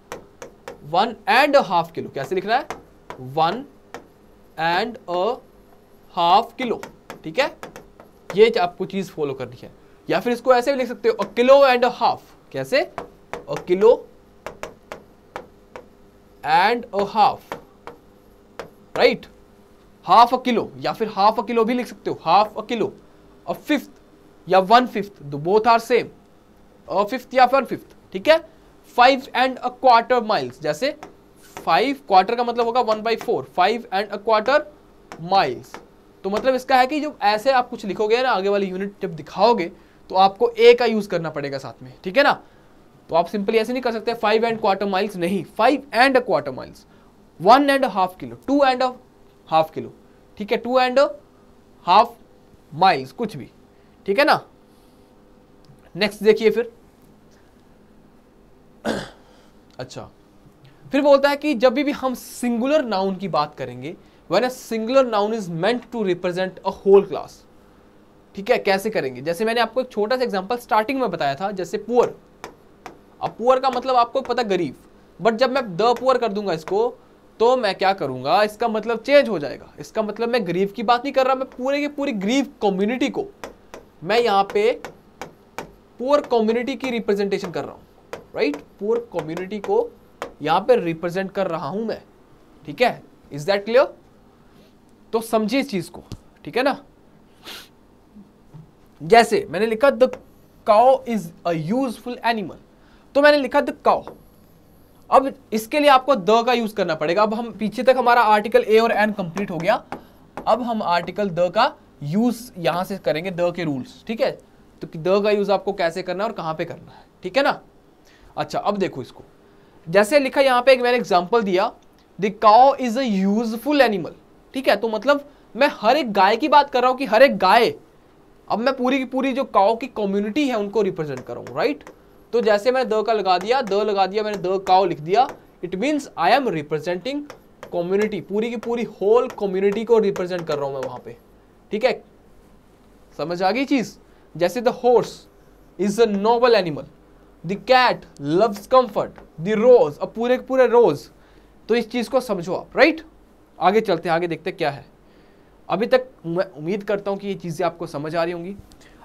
1.5 किलो, कैसे लिखना है, 1.5 किलो, ठीक है, ये आपको चीज फॉलो करनी है। या फिर इसको ऐसे भी लिख सकते हो, a kilo and a half, कैसे, a kilo and a half, right, half a kilo, या फिर हाफ अ किलो भी लिख सकते हो, half a kilo, a fifth या 1/5, both are same, a fifth या 1/5, ठीक है। 5.25 माइल्स, जैसे 5 क्वार्टर का मतलब होगा 1/4, 5.25 माइल्स, तो मतलब इसका है कि जब ऐसे आप कुछ लिखोगे ना, आगे वाली यूनिट जब दिखाओगे तो आपको ए का यूज करना पड़ेगा साथ में, ठीक है ना। तो आप सिंपली ऐसे नहीं कर सकते 5.25 माइल्स, नहीं, 5.25 माइल्स, 1.5 किलो, 2.5 किलो, ठीक है, 2.5 माइल्स, कुछ भी, ठीक है ना। नेक्स्ट देखिए फिर, अच्छा, फिर बोलता है कि जब भी हम सिंगुलर नाउन की बात करेंगे, when a singular noun is meant to represent a whole class, ठीक है, कैसे करेंगे, जैसे मैंने आपको एक छोटा सा एग्जांपल स्टार्टिंग में बताया था, जैसे पुअर, अब पुअर का मतलब आपको पता गरीब, बट जब मैं द पुअर कर दूंगा इसको, तो मैं क्या करूंगा, इसका मतलब चेंज हो जाएगा, इसका मतलब मैं गरीब की बात नहीं कर रहा, मैं पूरे की पूरी गरीब कम्युनिटी को, मैं यहाँ पे पुअर कम्युनिटी की रिप्रेजेंटेशन कर रहा हूं, राइट, पुअर कम्युनिटी को यहां पे रिप्रेजेंट कर रहा हूं मैं, ठीक है, इज दैट क्लियर। तो समझिए इस चीज को, ठीक है ना। जैसे मैंने लिखा the cow is a useful animal, तो मैंने लिखा द काउ, अब इसके लिए आपको द का यूज करना पड़ेगा। अब हम पीछे तक हमारा आर्टिकल ए और एन कंप्लीट हो गया, अब हम आर्टिकल द का यूज यहां से करेंगे, द के रूल्स, ठीक है। तो द का यूज आपको कैसे करना है और कहां पे करना है, ठीक है ना। अच्छा, अब देखो इसको, जैसे लिखा यहां पे एक मैंने एग्जांपल दिया, the cow is a useful animal, ठीक है, तो मतलब मैं हर एक गाय की बात कर रहा हूं कि हर एक गाय, अब मैं पूरी की पूरी जो काउ की कम्युनिटी है उनको रिप्रेजेंट कर रहा हूं, राइट। तो जैसे मैंने द का लगा दिया, मैंने द काउ लिख दिया, it means I am representing community, पूरी की पूरी होल कम्युनिटी को रिप्रेजेंट कर रहा हूं मैं वहां पे, ठीक है, समझ आ गई चीज। जैसे the horse is a noble animal, the cat loves comfort, the rose, अब पूरे के पूरे रोज, तो इस चीज को समझो आप, राइट। आगे चलते हैं, आगे देखते हैं क्या है। अभी तक मैं उम्मीद करता हूं कि ये चीजें आपको समझ आ रही होंगी।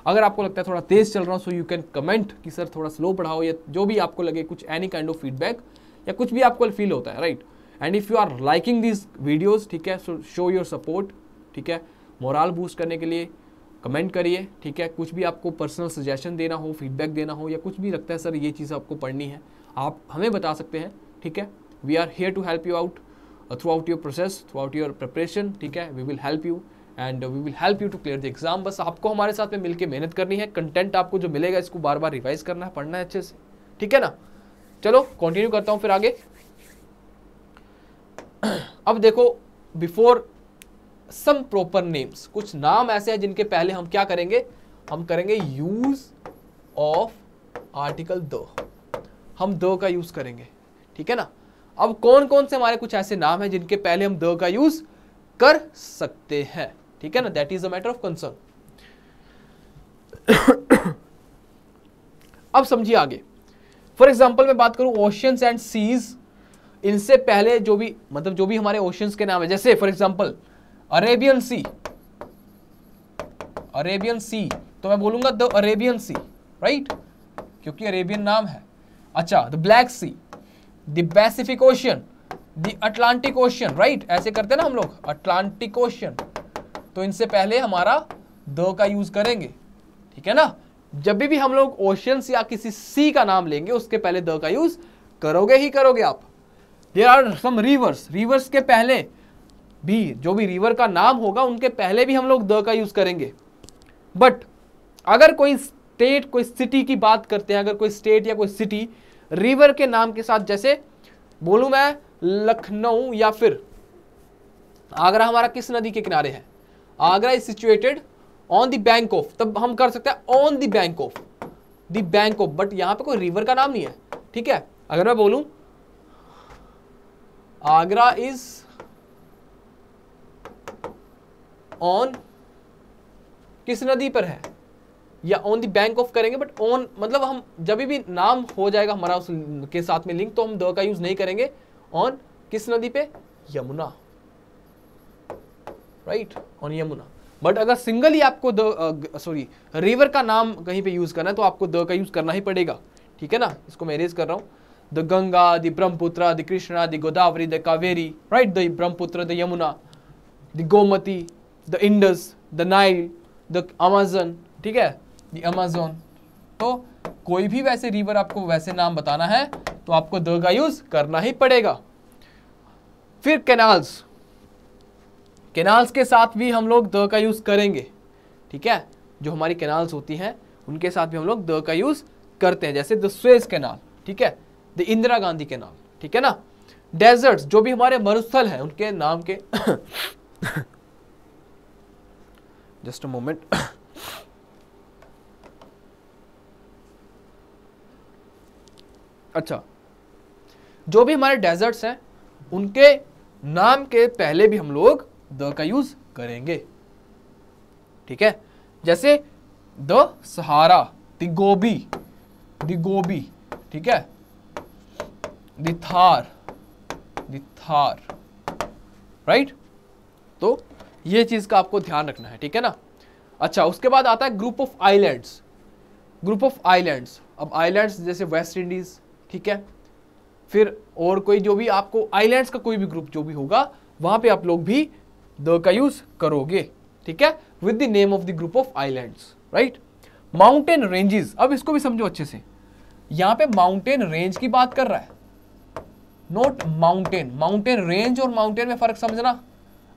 अगर आपको लगता है थोड़ा तेज चल रहा हूं, सो यू कैन कमेंट कि सर थोड़ा स्लो पढ़ाओ, या जो भी आपको लगे, कुछ एनी काइंड ऑफ फीडबैक या कुछ भी आपको फील होता है, right. And if you are liking this videos, ठीक है, सो शो योर सपोर्ट, ठीक है, मोरल बूस्ट करने के लिए कमेंट करिए, ठीक है। कुछ भी आपको पर्सनल सजेशन देना हो, फीडबैक देना हो, या कुछ भी लगता है सर ये चीज़ आपको पढ़नी है, आप हमें बता सकते हैं, ठीक है। We are here to help you out throughout your process, throughout your preparation, ठीक है। We will help you and we will help you to clear the exam. बस आपको हमारे साथ में मिलकर मेहनत करनी है, कंटेंट आपको जो मिलेगा इसको बार बार रिवाइज करना है, पढ़ना है अच्छे से, ठीक है ना। चलो कंटिन्यू करता हूँ फिर आगे। अब देखो, बिफोर सम प्रॉपर नेम्स, कुछ नाम ऐसे हैं जिनके पहले हम क्या करेंगे, हम करेंगे यूज ऑफ आर्टिकल द, हम द का यूज करेंगे, ठीक है ना। अब कौन कौन से हमारे कुछ ऐसे नाम हैं जिनके पहले हम द का यूज कर सकते हैं, ठीक है ना, that is a matter of concern. अब समझिए आगे, फॉर एग्जाम्पल मैं बात करूं ओशियंस एंड सीज, इनसे पहले जो भी मतलब जो भी हमारे ओशियंस के नाम है, जैसे for example Arabian Sea, Arabian Sea, तो मैं बोलूंगा द अरेबियन सी, राइट, क्योंकि अरेबियन नाम है। अच्छा, the Black Sea, the Pacific Ocean, the Atlantic Ocean, right, ऐसे करते हैं ना हम लोग, अटलांटिक ओशियन, तो इनसे पहले हमारा द का यूज करेंगे, ठीक है ना। जब भी हम लोग ओशियंस या किसी सी का नाम लेंगे उसके पहले द का यूज करोगे ही करोगे आप। There are some rivers, rivers के पहले भी जो भी रिवर का नाम होगा उनके पहले भी हम लोग द का यूज करेंगे। बट अगर कोई स्टेट, कोई सिटी की बात करते हैं, अगर कोई स्टेट या कोई सिटी रिवर के नाम के साथ, जैसे बोलूं मैं लखनऊ या फिर आगरा, हमारा किस नदी के किनारे है, Agra is situated on the bank of, तब हम कर सकते हैं on the bank of, the bank of, but यहां पे कोई रिवर का नाम नहीं है, ठीक है। अगर मैं बोलूं आगरा इज ऑन किस नदी पर है, या ऑन द बैंक ऑफ करेंगे, बट ऑन मतलब हम जब भी नाम हो जाएगा हमारा उस के साथ में लिंक, तो हम द का यूज नहीं करेंगे। ऑन किस नदी पे, Yamuna, right, on Yamuna. But अगर सिंगल ही आपको रिवर का नाम कहीं पे यूज करना है तो आपको द का यूज करना ही पड़ेगा, ठीक है ना। इसको मैं इरेज कर रहा हूं, the Ganga, the Brahmaputra, the Krishna, the Godavari, the Kaveri, right, the Brahmaputra, the Yamuna, the Gomti, the Indus, the Nile, the Amazon, ठीक है, द अमेज़न। तो कोई भी वैसे रिवर आपको वैसे नाम बताना है तो आपको द का यूज करना ही पड़ेगा। फिर कैनाल्स, कैनाल्स के साथ भी हम लोग द का यूज करेंगे, ठीक है, जो हमारी कैनाल्स होती हैं उनके साथ भी हम लोग द का यूज करते हैं, जैसे द सुएज कैनाल, ठीक है, द इंदिरा गांधी कैनाल, ठीक है ना। डेजर्ट्स, जो भी हमारे मरुस्थल हैं उनके नाम के जस्ट अ मोमेंट, अच्छा, जो भी हमारे डेजर्ट्स हैं उनके नाम के पहले भी हम लोग द का यूज करेंगे, ठीक है, जैसे द सहारा, द गोबी, ठीक है, द थार, राइट। तो ये चीज का आपको ध्यान रखना है, ठीक है ना। अच्छा, उसके बाद आता है group of islands, group of islands. अब आइलैंड्स जैसे वेस्ट इंडीज, ठीक है, फिर और कोई जो भी आपको आइलैंड्स का कोई भी ग्रुप जो भी होगा वहां पे आप लोग भी द का यूज करोगे, ठीक है, with the name of the group of islands, right. Mountain ranges, अब इसको भी समझो अच्छे से, यहां पे माउंटेन रेंज की बात कर रहा है, नॉट माउंटेन। माउंटेन रेंज और माउंटेन में फर्क समझना।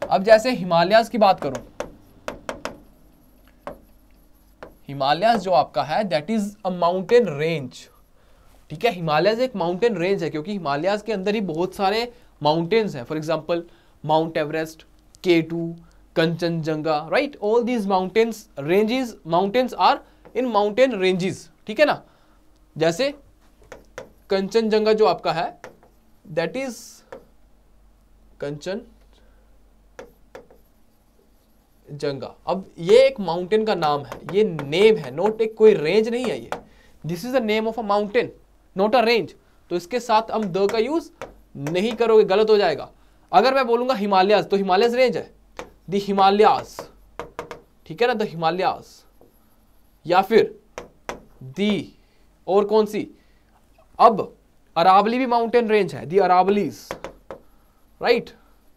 अब जैसे हिमालयाज की बात करो, हिमालयाज जो आपका है that is a mountain range, ठीक है, हिमालयाज एक माउंटेन रेंज है क्योंकि हिमालयाज के अंदर ही बहुत सारे माउंटेन्स हैं। For example Mount Everest, K2, Kanchenjunga, right, all these mountains ranges, mountains are in mountain ranges, ठीक है ना। जैसे कंचनजंगा जो आपका है दैट इज कंचनजंगा। अब ये एक माउंटेन का नाम है, ये नेम है, नोट एक कोई रेंज नहीं है, ये this is the name of a mountain, note a range. तो इसके साथ हम द का यूज नहीं करोगे, गलत हो जाएगा। अगर मैं बोलूंगा हिमालयाज, तो हिमालयस रेंज है, द हिमालयास, ठीक है ना, द हिमालयास, या फिर दी और कौन सी, अब अरावली भी माउंटेन रेंज है, the Aravallis, right,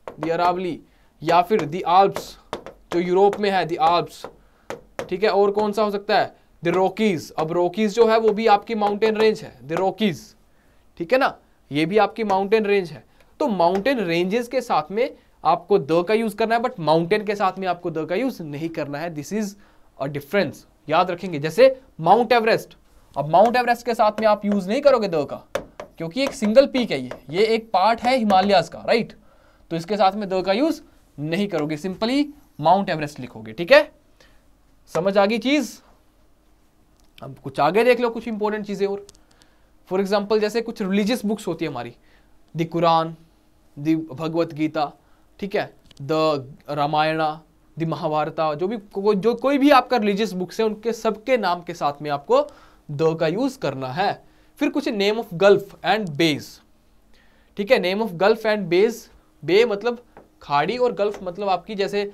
the Aravalli, या फिर द आल्प्स जो यूरोप में है, द आल्प्स, ठीक है, और कौन सा हो सकता है, द रॉकीज। अब रॉकीज जो है वो भी आपकी माउंटेन रेंज है, द रॉकीज, ठीक है ना, ये भी आपकी माउंटेन रेंज है। तो माउंटेन रेंजेस के साथ में आपको द का यूज करना है, बट माउंटेन के साथ में आपको द का यूज नहीं करना है, दिस इज अ डिफरेंस, याद रखेंगे। जैसे माउंट एवरेस्ट, अब माउंट एवरेस्ट के साथ में आप यूज नहीं करोगे द का, क्योंकि एक सिंगल पीक है, ये एक पार्ट है हिमालयाज का, राइट। तो इसके साथ में द का यूज नहीं करोगे, सिंपली माउंट एवरेस्ट लिखोगे। ठीक है, समझ आ गई चीज। अब कुछ आगे देख लो, कुछ इंपॉर्टेंट चीजें और। फॉर एग्जाम्पल जैसे कुछ रिलीजियस बुक्स होती है हमारी, the Quran, the Bhagavad Gita, ठीक है, द रामायणा, द महाभारता, जो कोई भी आपका रिलीजियस बुक्स है उनके सबके नाम के साथ में आपको द का यूज करना है। फिर कुछ name of gulf and bays, ठीक है, name of gulf and bays, bay मतलब खाड़ी और गल्फ मतलब आपकी जैसे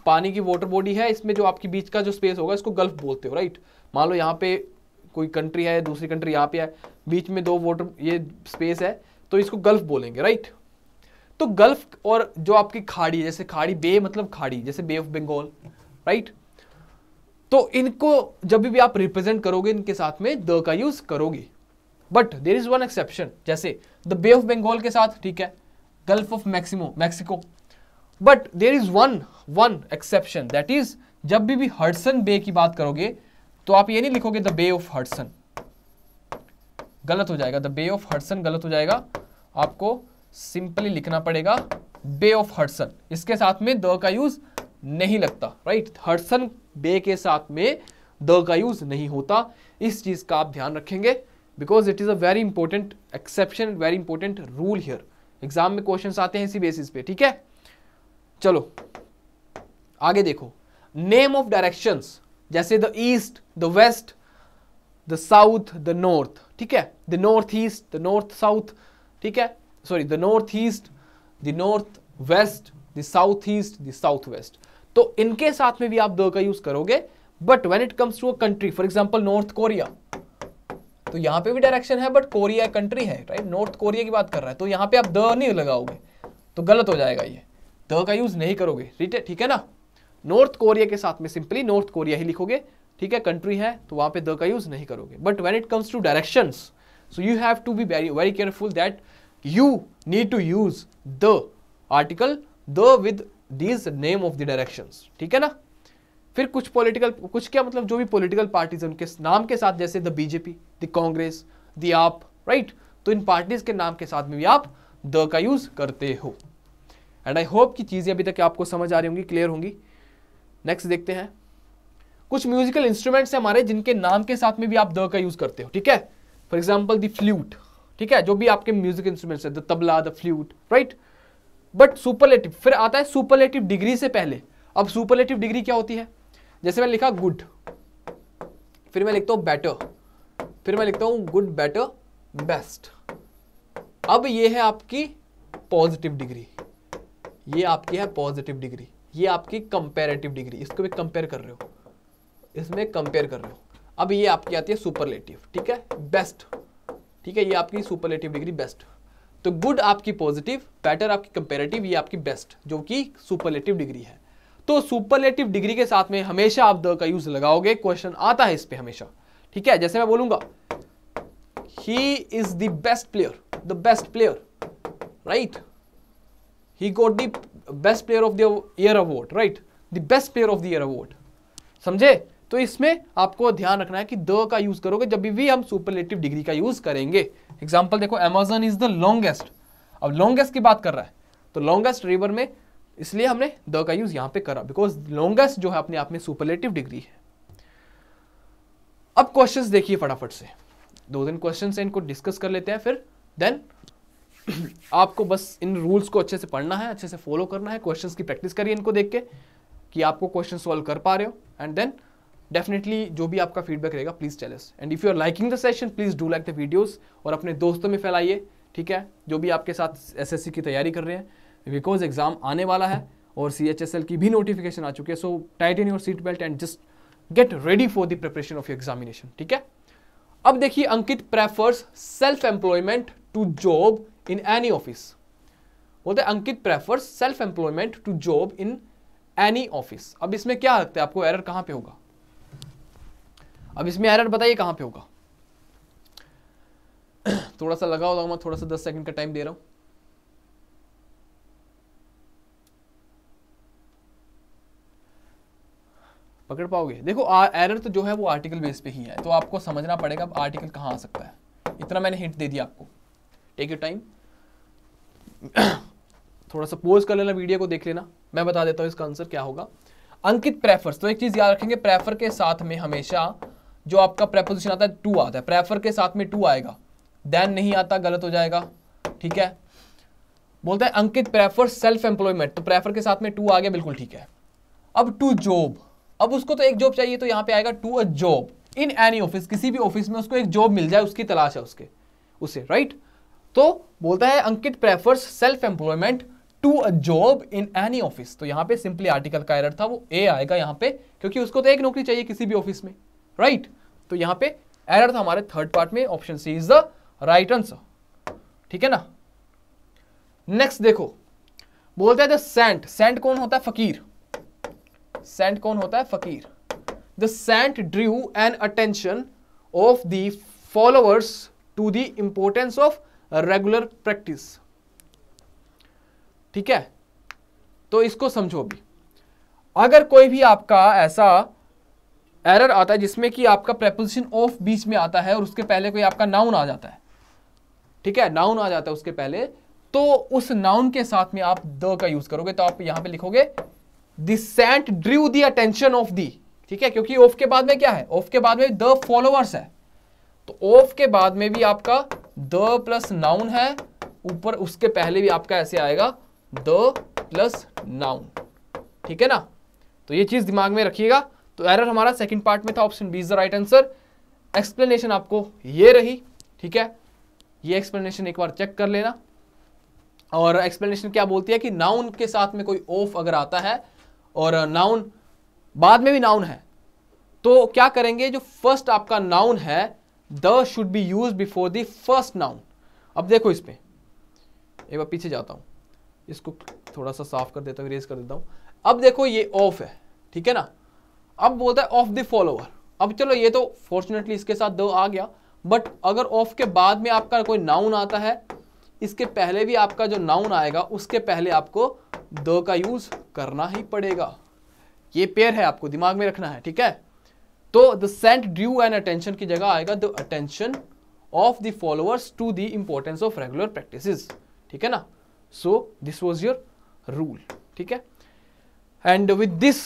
पानी की वाटर बॉडी है, इसमें जो आपकी बीच का जो स्पेस होगा इसको गल्फ बोलते हो, राइट। मान लो यहाँ पे कोई कंट्री है, दूसरी कंट्री यहाँ पे है, बीच में दो वाटर ये स्पेस है, तो इसको गल्फ बोलेंगे, राइट। तो गल्फ और जो आपकी खाड़ी, जैसे खाड़ी, बे मतलब खाड़ी, जैसे बे ऑफ बंगाल, राइट। तो इनको जब भी आप रिप्रेजेंट करोगे इनके साथ में द का यूज करोगे। But there is one exception, जैसे द बे ऑफ बंगाल के साथ, ठीक है, gulf of Mexico. But there is one exception, that is जब भी हडसन बे की बात करोगे तो आप ये नहीं लिखोगे द बे ऑफ हडसन, गलत हो जाएगा। द बे ऑफ हडसन गलत हो जाएगा, आपको सिंपली लिखना पड़ेगा बे ऑफ हडसन। इसके साथ में द का यूज नहीं लगता, राइट। हडसन बे के साथ में द का यूज नहीं होता, इस चीज का आप ध्यान रखेंगे, because it is a very important exception, very important rule here. Exam में क्वेश्चंस आते हैं इसी बेसिस पे, ठीक है। चलो आगे देखो, नेम ऑफ डायरेक्शंस, जैसे the east, the west, the south, the north, ठीक है, the north east, the north south, ठीक है, sorry the north east, the north west, the south east, the south west. तो इनके साथ में भी आप द का यूज करोगे। But when it comes to a country, for example North Korea, तो यहां पे भी डायरेक्शन है बट कोरिया कंट्री है, राइट, नॉर्थ कोरिया की बात कर रहा है, तो यहां पे आप द नहीं लगाओगे, तो गलत हो जाएगा, ये द का यूज नहीं करोगे, ठीक है ना। नॉर्थ कोरिया के साथ में सिंपली नॉर्थ कोरिया ही लिखोगे, ठीक है, कंट्री है तो वहां पे द का यूज नहीं करोगे। But when it comes to directions, so you have to be very careful that you need to use the article the with these name of the directions, ठीक है ना। फिर कुछ पॉलिटिकल, कुछ क्या मतलब जो भी पॉलिटिकल पार्टीज है उनके नाम के साथ, जैसे the BJP, the Congress, the आप, राइट, तो इन पार्टीज के नाम के साथ में भी आप द का यूज करते हो। एंड आई होप कि चीजें अभी तक आपको समझ आ रही होंगी, क्लियर होंगी। नेक्स्ट देखते हैं, कुछ म्यूजिकल इंस्ट्रूमेंट्स है हमारे जिनके नाम के साथ में भी आप द का यूज करते हो, ठीक है। फॉर एग्जाम्पल द फ्लूट, ठीक है, जो भी आपके म्यूजिक इंस्ट्रूमेंट्स है, the tabla, the flute, right. But superlative, फिर आता है सुपरलेटिव डिग्री से पहले। अब सुपरलेटिव डिग्री क्या होती है, जैसे मैं लिखा गुड, फिर मैं लिखता हूं बेटर, फिर मैं लिखता हूं गुड, बेटर, बेस्ट। अब ये है आपकी पॉजिटिव डिग्री, ये आपकी है पॉजिटिव डिग्री, ये आपकी कंपेरेटिव डिग्री, इसको भी कंपेयर कर रहे हो, इसमें कंपेयर कर रहे हो। अब ये आपकी आती है सुपरलेटिव, ठीक है, बेस्ट, ठीक है, ये आपकी सुपरलेटिव डिग्री बेस्ट। तो गुड आपकी पॉजिटिव, बेटर आपकी कंपैरेटिव, ये आपकी बेस्ट जो कि सुपरलेटिव डिग्री है। तो सुपरलेटिव डिग्री के साथ में हमेशा आप द का यूज लगाओगे, क्वेश्चन आता है इस पे हमेशा, ठीक है। जैसे मैं बोलूंगा he is the best player, the best player, right, he got the best player of the year award, right, the best player of the year award, समझे। तो इसमें आपको ध्यान रखना है कि द का यूज करोगे जब भी हम सुपरलेटिव डिग्री का यूज करेंगे। एग्जांपल देखो, अमेज़न इज द लॉन्गेस्ट, अब लॉन्गेस्ट की बात कर रहा है तो लॉन्गेस्ट रिवर में, इसलिए हमने द का यूज यहां पे करा, बिकॉज लॉन्गेस्ट जो है अपने आप में सुपरलेटिव डिग्री है। अब क्वेश्चंस देखिए फटाफट से, 2-3 क्वेश्चंस हैं, इनको डिस्कस कर लेते हैं, फिर देन आपको बस इन रूल्स को अच्छे से पढ़ना है, अच्छे से फॉलो करना है, क्वेश्चंस की प्रैक्टिस करिए इनको देख के कि आपको क्वेश्चन सॉल्व कर पा रहे हो। एंड देन डेफिनेटली जो भी आपका फीडबैक रहेगा please tell us, and if you are liking the session please do like the videos, और अपने दोस्तों में फैलाइए, ठीक है, जो भी आपके साथ एसएससी की तैयारी कर रहे हैं, बिकॉज एग्जाम आने वाला है और CHSL की भी नोटिफिकेशन आ चुकी है। So tighten your seat belt and just get ready for the preparation of your examination, ठीक है। अब देखिए, Ankit prefers self employment to job in any office, बोलते हैं Ankit prefers self employment to job in any office. अब इसमें क्या लगता है आपको, एरर कहां पे होगा, अब इसमें एरर बताइए कहां पे होगा। थोड़ा सा लगा होगा, मैं थोड़ा सा 10 सेकंड का टाइम दे रहा हूं। पकड़ पाओगे? देखो एरर तो जो है वो आर्टिकल बेस पे ही है, तो आपको समझना पड़ेगा अब आर्टिकल कहां आ सकता है। इतना मैंने हिंट दे दिया आपको, टेक योर टाइम। थोड़ा सा पोज कर लेना, वीडियो को देख लेना, मैं बता देता हूँ इसका आंसर क्या होगा। अंकित प्रेफर्स, तो एक चीज याद रखेंगे, प्रेफर के साथ में हमेशा जो आपका प्रेपोजिशन आता है टू आता है, प्रेफर के साथ में टू आएगा, देन नहीं आता, गलत हो जाएगा, ठीक है। बोलता है अंकित प्रेफर सेल्फ एम्प्लॉयमेंट, तो प्रेफर के साथ में टू आ गया, बिल्कुल ठीक है। अब टू जॉब, अब उसको तो एक जॉब चाहिए, तो यहां पे आएगा to a job in any office, किसी भी ऑफिस में उसको एक जॉब मिल जाए, उसकी तलाश है उसे, राइट। तो बोलता है Ankit prefers self employment to a job in any office, तो यहां पे सिंपली आर्टिकल का एरर था, वो ए आएगा यहां पे, क्योंकि उसको तो एक नौकरी चाहिए किसी भी ऑफिस में, राइट। तो यहां पे एरर था हमारे थर्ड पार्ट में, option C is the right answer, ठीक है ना। नेक्स्ट देखो, बोलते हैं द सेंट, सेंट कौन होता है, फकीर, सेंट कौन होता है, फकीर। The saint drew an attention of the followers to the importance of regular practice, ठीक है। तो इसको समझो अभी, अगर कोई भी आपका ऐसा एरर आता है जिसमें कि आपका प्रेपोजिशन ऑफ बीच में आता है और उसके पहले कोई आपका नाउन आ जाता है, ठीक है, नाउन आ जाता है उसके पहले, तो उस नाउन के साथ में आप द का यूज करोगे, तो आप यहां पे लिखोगे the saint drew the attention of the, ठीक है, क्योंकि ऑफ के बाद में क्या है, ऑफ के बाद में द फॉलोअर्स है, तो ऑफ के बाद में भी आपका द प्लस नाउन है, ऊपर उसके पहले भी आपका ऐसे आएगा द प्लस नाउन, ठीक है ना। तो ये चीज दिमाग में रखिएगा। तो एरर हमारा सेकंड पार्ट में था, option B is the right answer. Explanation आपको ये रही, ठीक है, ये एक्सप्लेनेशन एक बार चेक कर लेना। और एक्सप्लेनेशन क्या बोलती है कि नाउन के साथ में कोई ऑफ अगर आता है और नाउन बाद में भी नाउन है, तो क्या करेंगे, जो फर्स्ट आपका नाउन है the should be use before the first noun. अब देखो इस पे एक बार पीछे जाता हूं, इसको थोड़ा सा साफ कर देता हूं, इरेज कर देता हूं। अब देखो ये ऑफ है, ठीक है ना। अब बोलता है ऑफ द फॉलोअर, अब चलो ये तो फॉर्चुनेटली इसके साथ द आ गया, बट अगर ऑफ के बाद में आपका कोई नाउन आता है, इसके पहले भी आपका जो नाउन आएगा उसके पहले आपको द का यूज करना ही पड़ेगा। ये पेयर है, आपको दिमाग में रखना है, ठीक है। तो the saint drew an attention की जगह आएगा the attention of the followers to the importance of regular practices, ठीक है ना। So this was your rule, ठीक है। And with this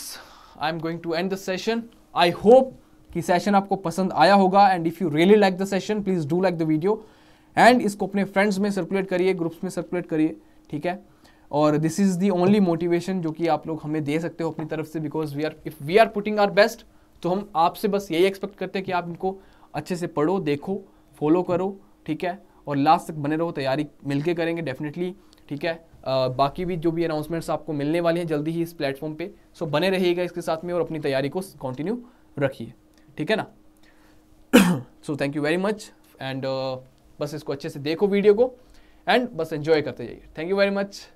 I am going to end the session. I hope कि session आपको पसंद आया होगा, and if you really like the session please do like the video, एंड इसको अपने फ्रेंड्स में सर्कुलेट करिए, ग्रुप्स में सर्कुलेट करिए, ठीक है। और this is the only motivation जो कि आप लोग हमें दे सकते हो अपनी तरफ से, because if we are putting our best, तो हम आपसे बस यही एक्सपेक्ट करते हैं कि आप इनको अच्छे से पढ़ो, देखो, फॉलो करो, ठीक है, और लास्ट तक बने रहो। तैयारी मिलके करेंगे डेफिनेटली, ठीक है। बाकी भी जो भी अनाउंसमेंट्स आपको मिलने वाली हैं जल्दी ही इस प्लेटफॉर्म पे, सो बने रहिएगा इसके साथ में और अपनी तैयारी को कंटिन्यू रखिए, ठीक है ना। So thank you very much, and बस इसको अच्छे से देखो वीडियो को, एंड बस एंजॉय करते जाइए। Thank you very much.